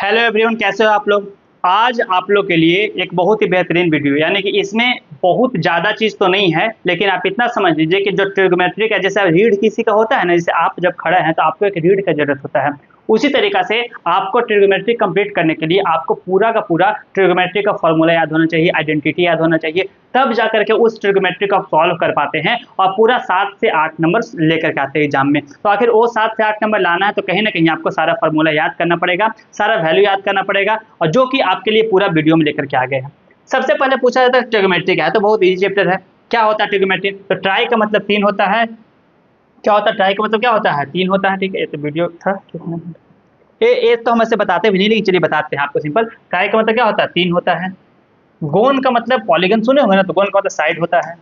Hello everyone, कैसे हो आप लोग। आज आप लोग के लिए एक बहुत ही बेहतरीन वीडियो, यानी कि इसमें बहुत ज़्यादा चीज़ तो नहीं है, लेकिन आप इतना समझ लीजिए कि जो ट्रिग्नोमेट्री का जैसे रीढ़ किसी का होता है ना, जैसे आप जब खड़े हैं तो आपको एक रीढ़ का जरूरत होता है, उसी तरीका से आपको ट्रिग्नोमेट्री कंप्लीट करने के लिए आपको पूरा का पूरा ट्रिग्नोमेट्री का फॉर्मूला याद होना चाहिए, आइडेंटिटी याद होना चाहिए, तब जाकर के उस ट्रिग्नोमेट्री को आप सॉल्व कर पाते हैं और पूरा 7 से 8 नंबर लेकर के आते हैं एग्जाम में। तो आखिर वो 7 से 8 नंबर लाना है तो कहीं ना कहीं आपको सारा फॉर्मूला याद करना पड़ेगा, सारा वैल्यू याद करना पड़ेगा, और जो कि आपके लिए पूरा वीडियो में लेकर के आ गए हैं। सबसे पहले पूछा जाता है ट्रिग्नोमेट्री क्या है, तो बहुत ईजी चैप्टर है। क्या होता है ट्रिग्नोमेट्री? तो ट्राई का मतलब 3 होता है। क्या होता है ट्राई का मतलब? क्या होता है? 3 होता है। ठीक है, ये तो वीडियो था, कितना ये तो हम ऐसे बताते भी नहीं, लेकिन चलिए बताते हैं आपको सिंपल। ट्राई का मतलब क्या होता है? 3 होता है। गोन का मतलब पॉलीगन सुने होंगे ना, तो गोन का मतलब साइड होता है।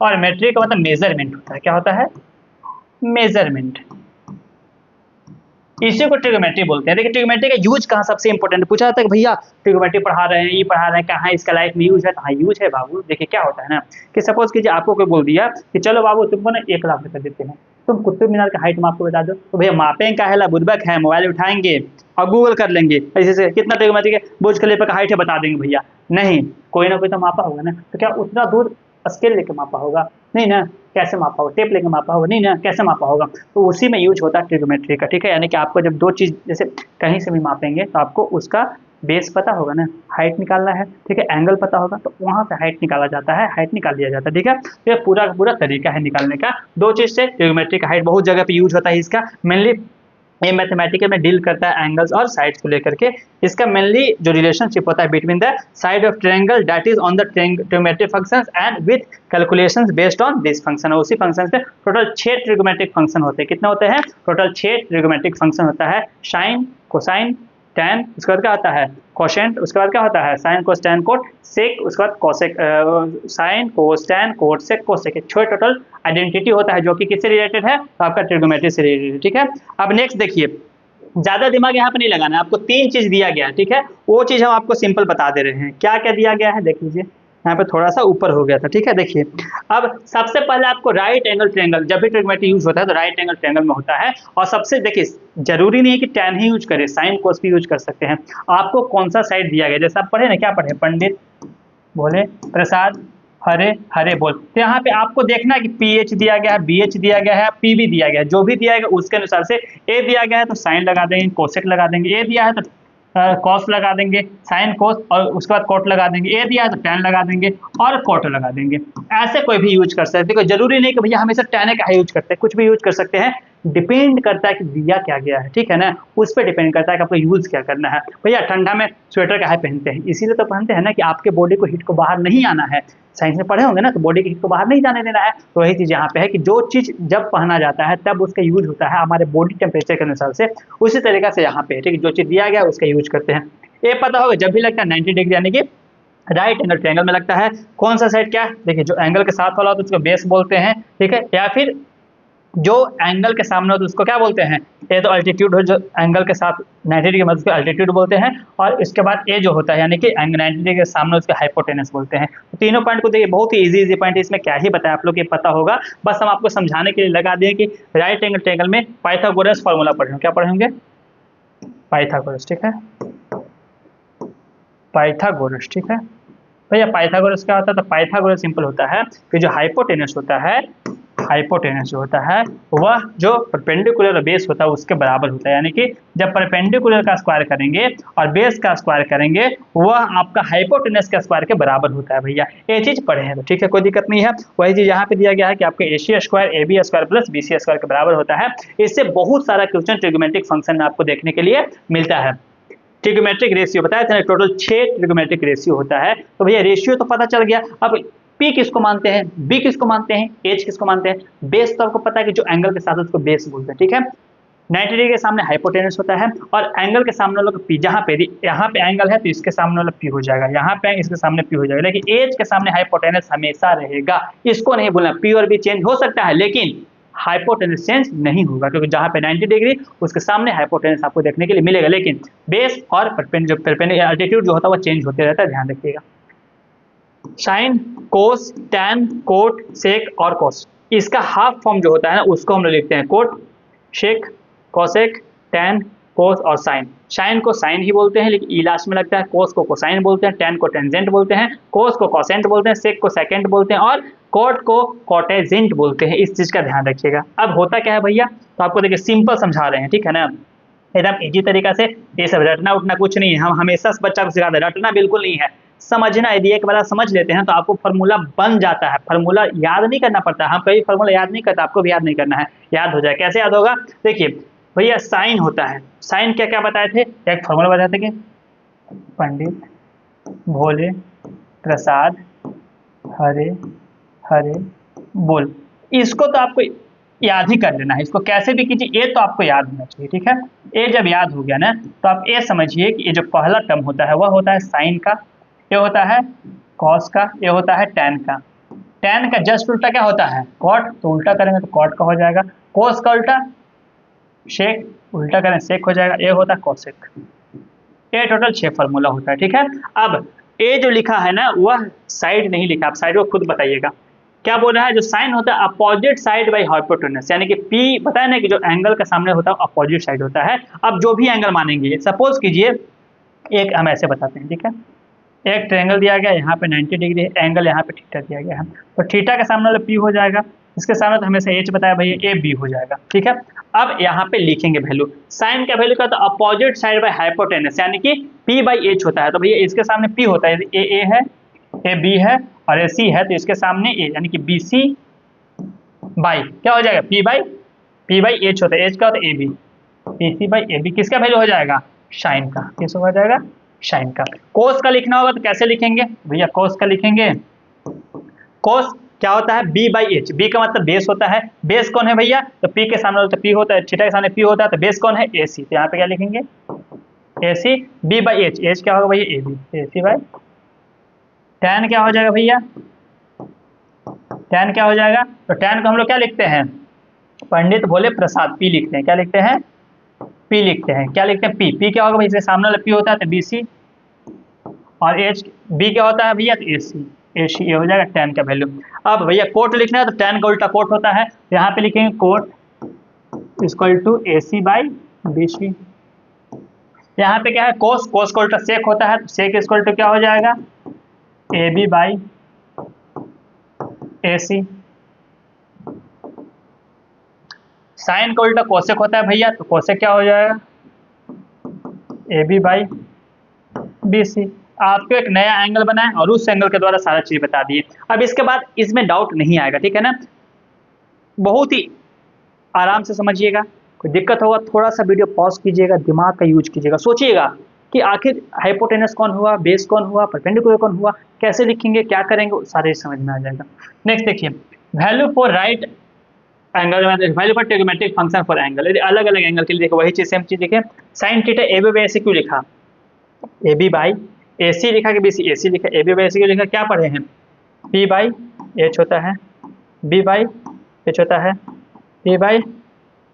और मेट्रिक का मतलब मेजरमेंट होता है। क्या होता है? मेजरमेंट। इसी को ट्रिग्नोमेट्री बोलते हैं। देखिए ट्रिग्नोमेट्री का यूज कहाँ सबसे इंपॉर्टेंट पूछा जाता है कि भैया ट्रिग्नोमेट्री पढ़ा रहे हैं, ये पढ़ा रहे हैं, कहाँ इसका लाइफ में यूज है? कहाँ यूज है बाबू? देखिए क्या होता है ना कि सपोज कीजिए आपको कोई बोल दिया कि चलो बाबू तुमको ना 1 लाख रुपए देते हैं, तुम कुतुब मीनार का हाइट आपको बता दो, तो भैया मापेंगे का है बुदबक है, मोबाइल उठाएंगे और गूगल कर लेंगे ऐसे से कितना ट्रिग्नोमेट्री के बुर्ज खलीफा का हाइट है बता देंगे भैया? नहीं, कोई ना कोई तो मापा होगा ना। तो क्या उतना दूर स्केल लेके मापा होगा? नहीं ना। कैसे मापा होगा? टेप लेके मापा होगा? नहीं ना। कैसे मापा होगा? तो उसी में यूज होता है ट्रिग्नोमेट्री का। ठीक है, यानी कि आपको जब दो चीज जैसे कहीं से भी मापेंगे तो आपको उसका बेस पता होगा ना, हाइट निकालना है, ठीक है, एंगल पता होगा तो वहां से हाइट निकाला जाता है, हाइट निकाल लिया जाता है। ठीक है, तो ये पूरा का पूरा तरीका है निकालने का। दो चीज से ट्रिग्नोमेट्री का हाइट बहुत जगह पे यूज होता है इसका। मेनली ये मैथमेटिकल में डील करता है एंगल्स और साइड्स को लेकर के। इसका मेनली जो रिलेशनशिप होता है between the side of triangle that is on the trigonometric functions and with calculations based on this function. उसी फंक्शन से टोटल 6 ट्रिग्नोमेट्रिक फंक्शन होते हैं। कितना होते हैं? टोटल 6 ट्रिग्नोमेट्रिक फंक्शन होता है। साइन, कोसाइन, टैन, उसके बाद क्या होता है? कोशेंट, उसके बाद क्या होता है? Sine cos tan cot, sec, उसके बाद cosec, sine cos tan cot sec cosec. 6 total identity होता है जो कि किससे रिलेटेड है? तो आपका ट्रिग्नोमेट्री से रिलेटेड है। ठीक है, अब नेक्स्ट देखिए, ज्यादा दिमाग यहाँ पे नहीं लगाना है, आपको 3 चीज दिया गया है। ठीक है, वो चीज हम आपको सिंपल बता दे रहे हैं। क्या क्या दिया गया है देख लीजिए, यहाँ पे थोड़ा सा ऊपर हो गया था। ठीक है, देखिए अब सबसे पहले आपको राइट एंगल ट्रायंगल, जब भी ट्रिग्नोमेट्री यूज होता है तो राइट एंगल ट्रायंगल में होता है। और सबसे देखिए जरूरी नहीं है कि टैन ही यूज करें, साइन कोस भी यूज कर सकते हैं। आपको कौन सा साइड दिया गया, जैसे आप पढ़े ना, क्या पढ़े? पंडित भोले प्रसाद हरे हरे बोल। तो यहाँ पे आपको देखना है कि पीएच दिया गया है, बीएच दिया गया है, पी भी दिया गया है, जो भी दिया गया उसके अनुसार से। ए दिया गया है तो साइन लगा देंगे, कोसेक लगा देंगे। ए दिया है तो कॉस लगा देंगे, साइन कोस, और उसके बाद कोट लगा देंगे। ए दिया है तो टैन लगा देंगे और कोट लगा देंगे। ऐसे कोई भी यूज कर सकते हैं। कोई जरूरी नहीं कि भैया हमेशा टैन का यूज करते हैं, कुछ भी यूज कर सकते हैं। डिपेंड करता है कि दिया क्या गया है। ठीक है ना, उस पर डिपेंड करता है कि आपको यूज क्या करना है। भैया ठंडा में स्वेटर काहे पहनते हैं? इसीलिए तो पहनते हैं ना कि आपके बॉडी को हीट को बाहर नहीं आना है। साइंस में पढ़े होंगे ना, तो बॉडी की हीट को बाहर नहीं जाने देना है। तो वही चीज यहाँ पे है कि जो चीज जब पहना जाता है तब उसका यूज होता है हमारे बॉडी टेम्परेचर के अनुसार से। उसी तरीका से यहाँ पे है। ठीक है, जो चीज दिया गया उसका यूज करते हैं। ये पता होगा जब भी लगता है 90 डिग्री, यानी कि राइट एंगल ट्रायंगल में लगता है। कौन सा साइड क्या है? देखिए जो एंगल के साथ वाला होता है उसको बेस बोलते हैं। ठीक है, या फिर जो एंगल के सामने होता है उसको क्या बोलते हैं? ये तो अल्टीट्यूड हो, जो एंगल के साथ 90 डिग्री मतलब उसको अल्टीट्यूड बोलते हैं। और इसके बाद ए जो होता है यानी कि 90 डिग्री के सामने उसको हाइपोटेनस बोलते हैं। तो तीनों पॉइंट को देखिए, बहुत ही इजी पॉइंट है, इसमें क्या ही बताया आप लोग ये पता होगा। बस हम आपको समझाने के लिए लगा दिए कि राइट एंगल ट्रायंगल में पाइथागोरस फॉर्मूला पढ़े। क्या पढ़े होंगे? पाइथागोरस। ठीक है, पाइथागोरस। ठीक है भैया, पाइथागोरस क्या होता है? तो पाइथागोरस सिंपल होता है कि जो हाइपोटेनस होता है, हाइपोटेनस जो होता है वह जो परपेंडिकुलर बेस होता है उसके बराबर होता है। यानी कि जब परपेंडिकुलर का स्क्वायर करेंगे और बेस का स्क्वायर करेंगे वह आपका हाइपोटेनस का स्क्वायर के बराबर होता है। भैया ये चीज पढ़े हैं तो ठीक है, कोई दिक्कत नहीं है। वही चीज यहाँ पे दिया गया है कि आपके AC square A B square plus B C square के बराबर होता है। इससे बहुत सारा क्वेश्चन ट्रिग्नोमेट्रिक फंक्शन में आपको देखने के लिए मिलता है। ट्रिग्नोमेट्रिक रेशियो बताया था ना, टोटल 6 ट्रिग्नोमेट्रिक रेशियो होता है। तो भैया रेशियो तो पता चल गया। अब पी किसको मानते हैं, बी किसको मानते हैं, एच किसको मानते हैं? बेस तो आपको पता है कि जो एंगल के साथ है उसको बेस बोलते हैं। ठीक है, 90 डिग्री के सामने हाइपोटेनस होता है और एंगल के सामने वाला पी, जहाँ पे यहाँ पे एंगल है तो इसके सामने वाला पी हो जाएगा, यहाँ पे इसके सामने पी हो जाएगा। लेकिन एच के सामने हाइपोटेनस हमेशा रहेगा, इसको नहीं भूलना। पी और बी चेंज हो सकता है लेकिन हाइपोटेनस चेंज नहीं होगा, क्योंकि जहाँ पे 90 डिग्री उसके सामने हाइपोटेनस आपको देखने के लिए मिलेगा। लेकिन बेस और परपेंडिकुलर अल्टीट्यूड जो होता है वो चेंज होते रहता है, ध्यान रखिएगा। साइन, कोस, टैन, कोट, सेक और कोस, इसका हाफ फॉर्म जो होता है ना उसको हम लोग लिखते हैं कोट, शेक, कोसेक, टैन, कोस और साइन। साइन को साइन ही बोलते हैं लेकिन ई लास्ट में लगता है, कोस को कोसाइन बोलते हैं, टेन को टेंजेंट बोलते हैं, कोस को कोसेंट बोलते हैं, सेक को सेकेंट बोलते हैं और कॉट को कॉटेजेंट बोलते हैं। इस चीज का ध्यान रखिएगा। अब होता क्या है भैया, तो आपको देखिए सिंपल समझा रहे हैं, ठीक है ना, एकदम इजी तरीका से। ये सब रटना उठना कुछ नहीं है, हम हमेशा बच्चा को सिखाते हैं, रटना बिल्कुल नहीं है, समझना। यदि एक बार समझ लेते हैं तो आपको फार्मूला बन जाता है, फार्मूला याद नहीं करना पड़ता। हम कभी फार्मूला याद नहीं करता, आपको भी याद नहीं करना है, याद हो जाए। कैसे याद होगा, देखिए भैया साइन होता है, साइन क्या क्या बताए थे, एक फार्मूला बताए थे कि पंडित भोले प्रसाद हरे हरे बोल। इसको तो आपको याद ही कर लेना है, इसको कैसे भी कीजिए, ए तो आपको याद होना चाहिए, ठीक है। ए जब याद हो गया ना तो आप ए समझिए कि ये जो पहला टर्म होता है वह होता है साइन का, ये होता है कॉस का, ये होता है टैन का। टैन का जस्ट उल्टा क्या होता है, कॉट, तो उल्टा करेंगे तो कॉट का हो जाएगा। कोस का उल्टा शेक, उल्टा करें सेक हो जाएगा, ये होता है कोसेक। ये टोटल 6 फार्मूला होता है, ठीक है। अब ए जो लिखा है ना वह साइड नहीं लिखा, आप साइड को खुद बताइएगा क्या बोल रहा है। जो साइन होता है अपोजिट साइड बाई हाइपोटेनस, यानी कि पी बताया ना कि जो एंगल का सामने होता है अपोजिट साइड होता है। अब जो भी एंगल मानेंगे, सपोज कीजिए एक हम ऐसे बताते हैं, ठीक है, एक ट्रायंगल दिया गया, यहाँ पे 90 डिग्री एंगल, यहाँ पे थीटा दिया गया है, तो थीटा के सामने वाला पी हो जाएगा, इसके सामने तो हमेशा एच बताया भैया, ए बी हो जाएगा, ठीक है। अब यहाँ पे लिखेंगे वैल्यू, साइन का वैल्यू का तो अपोजिट साइड बाय हाइपोटेनस, यानी कि पी बाई एच होता है, तो भैया इसके सामने पी होता है, ए है, ए बी है और ए सी है, तो इसके सामने ए, यानी कि बी सी बाई क्या हो जाएगा, पी बाई एच होता है, एच का होता है A B, P C by A B, किसका वैल्यू हो जाएगा, साइन का, किस हो जाएगा, साइन का। कोस का लिखना होगा तो कैसे लिखेंगे भैया, कोस का लिखेंगे, कोस क्या होता है, बी बाई एच, बी का मतलब बेस होता है, बेस कौन है भैया, तो पी के सामने तो पी होता है, थीटा के सामने पी होता है, तो बेस कौन है, ए सी, तो यहाँ पे क्या लिखेंगे, A C, B by H, H क्या होगा भैया, A B, A C by tan क्या हो जाएगा भैया, टैन क्या हो जाएगा, तो टैन को हम लोग क्या लिखते हैं, पंडित भोले प्रसाद, पी लिखते हैं, क्या लिखते हैं, पी लिखते हैं, क्या लिखते हैं, पी, पी क्या होगा भैया, इसके सामने वाला पी होता है तो बी सी, और एच बी क्या होता है भैया, तो ए सी, ए सी, ये हो जाएगा टैन का वैल्यू। अब भैया कोट लिखना है तो टैन का उल्टा कोट होता है, यहाँ पे लिखेंगे cot equal to A C by B C. यहाँ पे क्या है, कोस, कोस का उल्टा सेक होता है, तो सेक इक्वल टू क्या हो जाएगा, A B by A C. Sine का उल्टा कोसेक होता है भैया, तो कोसेक क्या हो जाएगा, A B by B C. आपको एक नया एंगल बनाए और उस एंगल के द्वारा सारा चीज बता दिए। अब इसके बाद इसमें डाउट नहीं आएगा, ठीक है ना, बहुत ही आराम से समझिएगा। कोई दिक्कत होगा थोड़ा सा वीडियो पॉज कीजिएगा, दिमाग का यूज कीजिएगा, सोचिएगा कि आखिर हाइपोटेनस कौन हुआ, बेस कौन हुआ, परपेंडिकुलर कौन हुआ, कैसे लिखेंगे, क्या करेंगे, सारे समझ में आ जाएगा। नेक्स्ट देखिए, value for right angle, value for trigonometric function for angle, यदि अलग अलग एंगल के लिए देखो वही चीज सेम चीज देखिए, sine theta A B by ऐसे क्यों लिखा, ए बी बाई ए सी लिखा कि बी सी, ए सी लिखा, ए बी बाई ए सी क्यों लिखा, क्या पढ़े हैं, पी बाई एच होता है, बी बाई एच होता है, पी बाई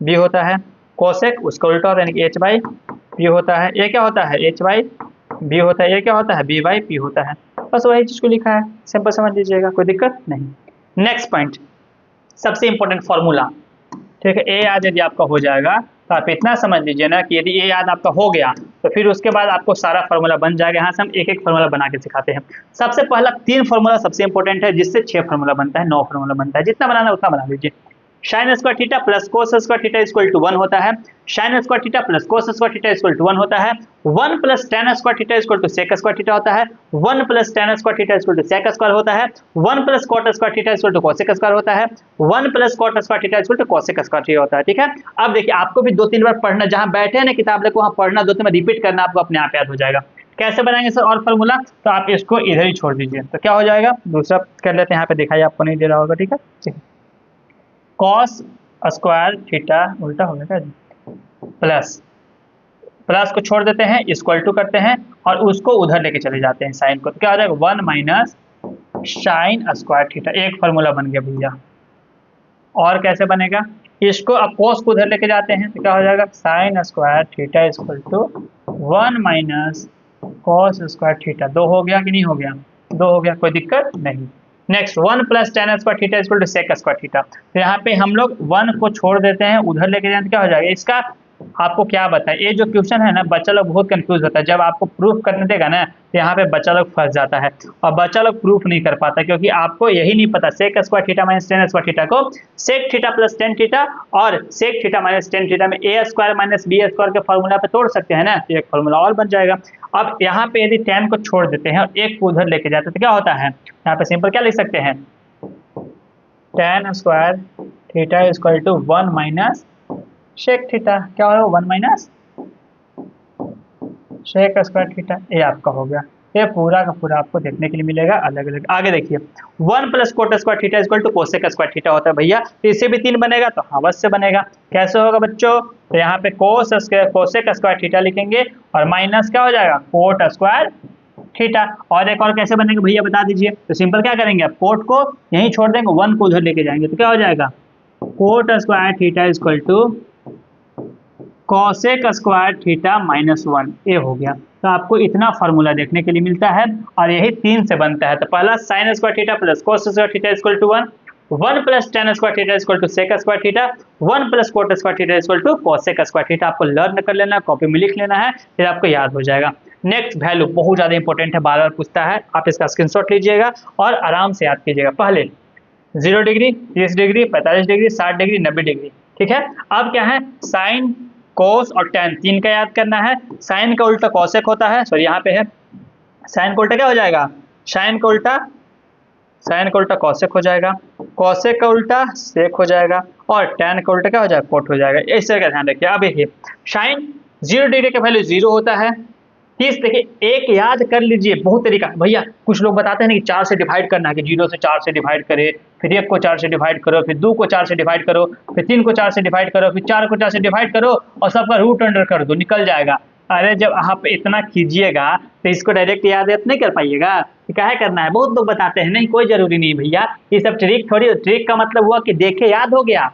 बी होता है, कोसेक उसका उल्टा होता है, यानी कि एच बाई पी होता है, ये क्या होता है, एच बाई बी होता है, ये क्या होता है, बी बाई पी होता है, बस वही चीज़ को लिखा है, सिंपल समझ लीजिएगा, कोई दिक्कत नहीं। नेक्स्ट पॉइंट, सबसे इंपॉर्टेंट फॉर्मूला, ठीक है, ए याद यदि आपका हो जाएगा तो आप इतना समझ लीजिए ना कि यदि ए याद आपका हो गया तो फिर उसके बाद आपको सारा फार्मूला बन जाएगा। यहाँ से हम एक एक फार्मूला बना के सिखाते हैं। सबसे पहला 3 फार्मूला सबसे इंपॉर्टेंट है, जिससे 6 फार्मूला बनता है, 9 फार्मूला बनता है, जितना बनाना उतना बना लीजिए। Sine square theta plus cos square theta equal to 1 होता है, sine square theta plus cos square theta equal to 1 होता है, 1 plus tan square theta equal to sec square theta होता है, 1 plus tan square theta equal to sec square होता है, 1 plus cot square theta equal to cosec square होता है, 1 plus cot square theta equal to cosec square theta होता है, ठीक है। अब देखिए आपको भी 2-3 बार पढ़ना, जहां बैठे हैं ना किताब लेकर वहां पढ़ना, 2-3 बार रिपीट करना, आपको अपने आप याद हो जाएगा। कैसे बनाएंगे सर और फार्मूला, तो आप इसको इधर ही छोड़ दीजिए, तो क्या हो जाएगा, दूसरा कर लेते हैं, यहाँ पे दिखाइए, आपको नहीं दे रहा होगा, ठीक है, कॉस स्क्वायर थीटा उल्टा हो गया क्या, प्लस प्लस को छोड़ देते हैं, इक्वल टू करते हैं और उसको उधर लेके चले जाते हैं साइन को, तो क्या हो जाएगा 1 माइनस साइन स्क्वायर थीटा, एक फार्मूला बन गया भैया। और कैसे बनेगा, इसको अब कोस को उधर लेके जाते हैं तो क्या हो जाएगा, sine square theta equal to 1 minus cos square theta, 2 हो गया कि नहीं हो गया, 2 हो गया, कोई दिक्कत नहीं। Next 1 plus tan square theta equal to sec square theta, तो यहाँ पे हम लोग 1 को छोड़ देते हैं, उधर लेके जाते क्या हो जाएगा, इसका आपको क्या बताए, ये जो क्वेश्चन है ना बच्चा लोग बहुत कंफ्यूज होता है, जब आपको प्रूफ करने देगा ना तो यहाँ पे बच्चा लोग फंस जाता है और बच्चा लोग प्रूफ नहीं कर पाता, क्योंकि आपको यही नहीं पता sec square theta minus ten square theta को sec theta plus ten theta और sec theta minus ten theta में A square minus B square के फॉर्मूला पे तोड़ सकते हैं ना, तो एक फॉर्मूला और बन जाएगा। अब यहाँ पे यदि टेन को छोड़ देते हैं और एक को उधर लेके जाते हैं तो क्या होता है, यहाँ पे सिंपल क्या लिख सकते हैं, tan square theta equal to one minus sec theta, क्या होगा one minus sec square theta, ये आपका हो गया। ये पूरा का पूरा आपको देखने के लिए मिलेगा अलग अलग। आगे देखिए one plus cot square theta equal to cosec square theta होता है भैया, तो इससे भी तीन बनेगा, तो हाँ अवश्य बनेगा। कैसे होगा बच्चों, तो यहाँ पे कोसेक स्क्वायर थीटा लिखेंगे और माइनस क्या हो जाएगा कोट स्क्वायर थीटा। और एक और कैसे बनेगा भैया बता दीजिए, तो सिंपल क्या करेंगे, आप कोट को यहीं छोड़ देंगे, वन को उधर लेके जाएंगे, तो क्या हो जाएगा cot square theta equal to cosec square theta minus one, ये हो गया। तो आपको इतना फार्मूला देखने के लिए मिलता है और यही तीन से बनता है। तो पहला sine square theta plus cos square theta equal to one, one plus tan square theta equal to sec square theta, one plus cot square theta equal to cosec square theta. आपको लर्न कर लेना है, copy में लिख लेना है, फिर आपको याद हो जाएगा। नेक्स्ट वैल्यू बहुत ज्यादा इंपॉर्टेंट है, बार बार पूछता है, आप इसका स्क्रीनशॉट लीजिएगा और आराम से याद कीजिएगा। पहले 0 degree, 30 degree, 45 degree, 60 degree, 90 degree, ठीक है। अब क्या है, साइन कोस और टेन तीन का याद करना है। साइन का उल्टा कॉसेक होता है, सॉरी यहाँ पे है, साइन का उल्टा क्या हो जाएगा, साइन का उल्टा कॉसेक हो जाएगा, कॉसेक का उल्टा सेक हो जाएगा और टेन का उल्टा क्या हो जाएगा कोट हो जाएगा। इस तरह का ध्यान रखिए। अब देखिए साइन 0 डिग्री का वैल्यू 0 होता है, 30 देखिए एक याद कर लीजिए, बहुत तरीका भैया, कुछ लोग बताते हैं ना कि 4 से डिवाइड करना है, कि 0 से 4 से डिवाइड करे, फिर 1 को 4 से डिवाइड करो, फिर 2 को 4 से डिवाइड करो, फिर 3 को 4 से डिवाइड करो, फिर 4 को 4 से डिवाइड करो और सबका रूट अंडर कर दो, निकल जाएगा। अरे जब आप इतना कीजिएगा तो इसको डायरेक्ट याद नहीं कर पाइएगा, क्या है करना है। बहुत लोग बताते हैं नहीं, कोई जरूरी नहीं भैया, ये सब ट्रिक थोड़ी, ट्रिक का मतलब हुआ कि देखे याद हो गया।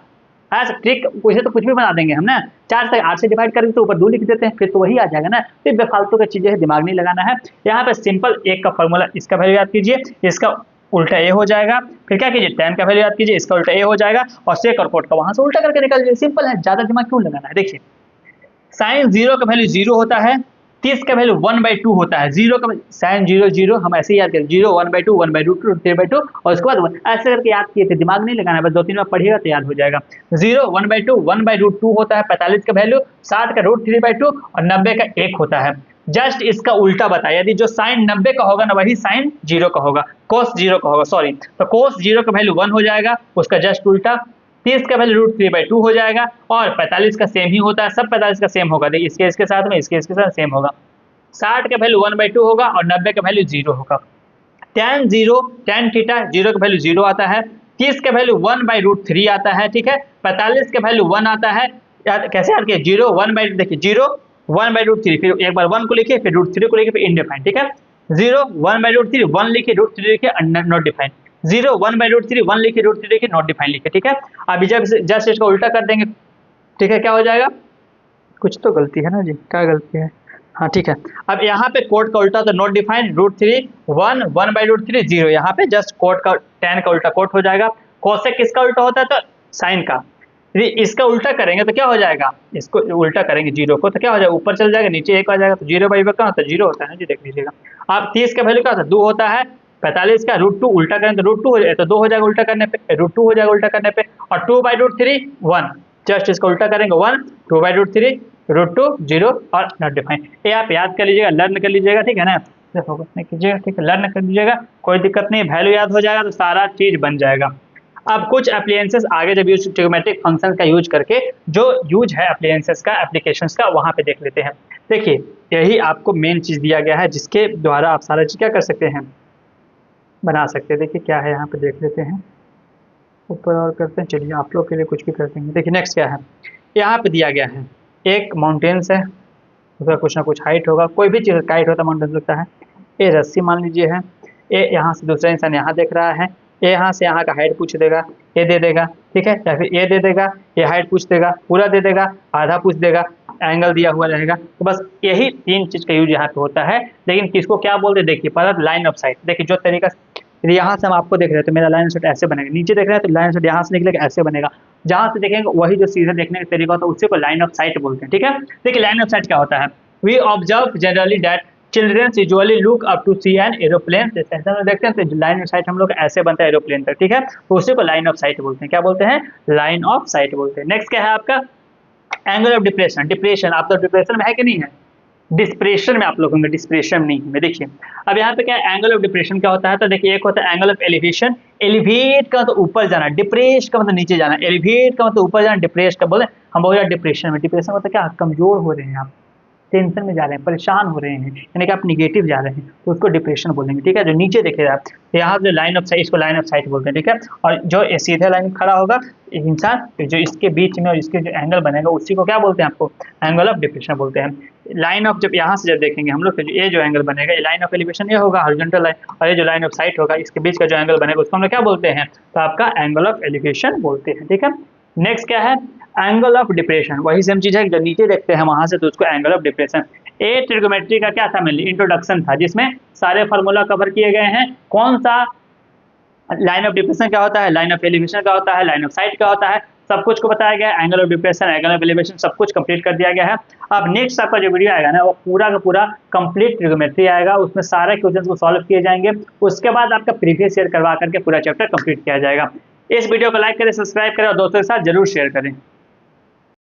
हाँ ट्रिक उसे तो कुछ भी बना देंगे हम ना, 4 से 8 से डिवाइड करेंगे तो ऊपर 2 लिख देते हैं, फिर तो वही आ जाएगा ना। तो बेफालतू की चीजें दिमाग नहीं लगाना है। यहाँ पे सिंपल एक का फॉर्मूला, इसका वैल्यू याद कीजिए, इसका उल्टा ए हो जाएगा, फिर क्या कीजिए टेन का वैल्यू याद कीजिए, इसका उल्टा ए हो जाएगा और सेक और कोट का वहां से उल्टा करके निकल जाए। सिंपल है, ज्यादा दिमाग क्यों लगाना है। देखिए साइन 0 का वैल्यू 0 होता है, 30 का वैल्यू 1/2 होता है, 0 का साइन 0 0 हम ऐसे ही याद करें, 0 1/2 1/2 3/2 और उसके बाद 1 ऐसे करके याद किए थे, दिमाग नहीं लगाना है, बस 2-3 बार पढ़िएगा तो याद हो जाएगा। 0 1/2 1/2 होता है, 45 का वैल्यू, 60 का √3/2 और 90 का 1 होता है। जस्ट इसका उल्टा बताया, यदि जो साइन 90 का होगा ना वही साइन 0 का होगा, कोस 0 का होगा, सॉरी, तो कोस 0 का वैल्यू 1 हो जाएगा, उसका जस्ट उल्टा। 30 का वैल्यू √3/2 हो जाएगा और 45 का सेम ही होता है, सब 45 का सेम होगा, देखिए इसके साथ में इसके साथ सेम होगा। 60 का वैल्यू 1/2 होगा और 90 का वैल्यू 0 होगा। tan 0 tan थीटा 0 का वैल्यू 0 आता है, 30 का वैल्यू 1/√3 आता है, ठीक है, 45 का वैल्यू 1 आता है। कैसे याद किया, 0 1/, देखिए 0 1/√3, फिर एक बार 1 को लिखिए, फिर √3 को लिखिए, फिर इनडिफाइंड, ठीक है। 0 1/√3 1 लिखिए, √3 लिखिए, नॉट डिफाइंड। 0 1/√3 1 लिखिए, √3 लिखिए, नॉट डिफाइंड लिखिए, ठीक है। अभी जब जस्ट इसका उल्टा कर देंगे, ठीक है, क्या हो जाएगा, कुछ तो गलती है ना जी, क्या गलती है, हाँ ठीक है। अब यहाँ पे कोट का उल्टा तो नॉट डिफाइंड, √3 1 1/√3 0, यहाँ पे जस्ट कोट का tan का उल्टा कोट हो जाएगा। कोसेक किसका उल्टा होता है, तो साइन का। यदि इसका उल्टा करेंगे तो क्या हो जाएगा, इसको उल्टा करेंगे 0 को तो क्या हो जाएगा, ऊपर चल जाएगा, नीचे 1 आ जाएगा, तो 0/1 का होता है 0 होता है ना जी, देख लीजिएगा। अब 30 का वैल्यू क्या होता है 2 होता है, 45 का √2 उल्टा करें तो √2 हो जाएगा, तो 2 हो जाएगा उल्टा करने पे, √2 हो जाएगा उल्टा करने पे, और 2/√3 1, जस्ट इसका उल्टा करेंगे 1, 2/√3 √2 0 और नॉट डिफाइंड। ये आप याद कर लीजिएगा, लर्न कर लीजिएगा, ठीक है ना, फोकस नहीं कीजिएगा, ठीक है, लर्न कर लीजिएगा, कोई दिक्कत नहीं, वैल्यू याद हो जाएगा तो सारा चीज बन जाएगा। अब कुछ एप्लीकेंसेस आगे जब यूज ट्रिग्नोमेट्रिक फंक्शन का यूज करके जो यूज है एप्लीकेंसेस का, एप्लीकेशंस का, वहां पे देख लेते हैं। देखिए यही आपको मेन चीज दिया गया है जिसके द्वारा आप सारा चीज क्या कर सकते हैं, बना सकते हैं। देखिए क्या है यहाँ पे, देख लेते हैं, ऊपर और करते हैं, चलिए आप लोग के लिए कुछ भी कर देंगे। देखिए नेक्स्ट क्या है, यहाँ पे दिया गया है एक माउंटेन्स है, उसका कुछ ना कुछ हाइट होगा, कोई भी चीज़ का हाइट होता है माउंटेन्स लगता है। ये रस्सी मान लीजिए है, ये यहाँ से दूसरा इंसान यहाँ देख रहा है, ये यहाँ से यहाँ का हाइट पूछ देगा, ये दे देगा, ठीक है, या फिर ये दे देगा, ये हाइट पूछ देगा, पूरा दे देगा, आधा पूछ देगा, एंगल दिया हुआ रहेगा। तो बस यही 3 चीज़ का यूज यहाँ पे होता है। लेकिन किसको क्या बोलते हैं, देखिए पहला लाइन ऑफ साइट, देखिए जो तरीका यदि यहाँ से हम आपको देख रहे हैं तो मेरा लाइन ऑफ साइट ऐसे बनेगा, नीचे देख रहे हैं तो लाइन ऑफ साइट यहाँ से निकलेगा ऐसे बनेगा, जहाँ से देखेंगे वही जो सीधे देखने का तरीका होता है उसी को लाइन ऑफ साइट बोलते हैं। ठीक है, देखिए लाइन ऑफ साइट क्या होता है, we observe generally that children usually look up to see an aeroplane, जैसे हम लोग देखते हैं तो लाइन ऑफ साइट हम लोग ऐसे बनता है एरोप्लेन तक। ठीक है, तो उसी को लाइन ऑफ साइट बोलते हैं, क्या बोलते हैं, लाइन ऑफ साइट बोलते हैं। नेक्स्ट क्या है आपका एंगल ऑफ डिप्रेशन, डिप्रेशन आप तो डिप्रेशन में है कि नहीं है, डिस्प्रेशन में आप लोग होंगे, डिस्प्रेशन नहीं में। देखिए अब यहाँ पे क्या एंगल ऑफ डिप्रेशन क्या होता है, तो देखिए एक होता है एंगल ऑफ एलिवेशन, एलिवेट का मतलब ऊपर जाना, डिप्रेस का मतलब नीचे जाना, एलिवेट का मतलब ऊपर जाना, डिप्रेस का बोले हम बोल रहे हैं डिप्रेशन में, डिप्रेशन मतलब क्या कमजोर हो रहे हैं आप, टेंशन में जा रहे हैं, परेशान हो रहे हैं, यानी कि आप निगेटिव जा रहे हैं तो उसको डिप्रेशन बोलेंगे। ठीक है, जो नीचे देखेगा आप यहाँ जो लाइन ऑफ साइट, इसको लाइन ऑफ साइट बोलते हैं। ठीक है, और जो सीधे लाइन में खड़ा होगा इंसान, जो इसके बीच में और इसके जो एंगल बनेगा उसी को क्या बोलते हैं, आपको एंगल ऑफ डिप्रेशन बोलते हैं। लाइन ऑफ जब यहाँ से जब देखेंगे हम लोग तो ये जो एंगल बनेगा, ये लाइन ऑफ एलिवेशन ये होगा हॉरिजॉन्टल लाइन, और ये जो लाइन ऑफ साइट होगा इसके बीच का जो एंगल बनेगा उसको हम लोग क्या बोलते हैं, तो आपका एंगल ऑफ एलिवेशन बोलते हैं। ठीक है, नेक्स्ट क्या है एंगल ऑफ डिप्रेशन, वही सेम चीज है जो नीचे देखते हैं वहां से तो उसको angle of depression. A trigonometry का क्या था, मेनली इंट्रोडक्शन था जिसमें सारे फार्मूला कवर किए गए हैं, कौन सा लाइन ऑफ डिप्रेशन क्या होता है, लाइन ऑफ एलिवेशन क्या होता है, लाइन ऑफ साइट क्या होता है, सब कुछ को बताया गया है, angle of depression angle of elevation सब कुछ कंप्लीट कर दिया गया है। अब नेक्स्ट आपका जो वीडियो आएगा ना वो पूरा का पूरा कंप्लीट ट्रिगोमेट्री आएगा, उसमें सारे क्वेश्चंस को सॉल्व किए जाएंगे, उसके बाद आपका प्रीवियस ईयर करवा करके पूरा चैप्टर कंप्लीट किया जाएगा। इस वीडियो को लाइक करें, सब्सक्राइब करें और दोस्तों के साथ जरूर शेयर करें।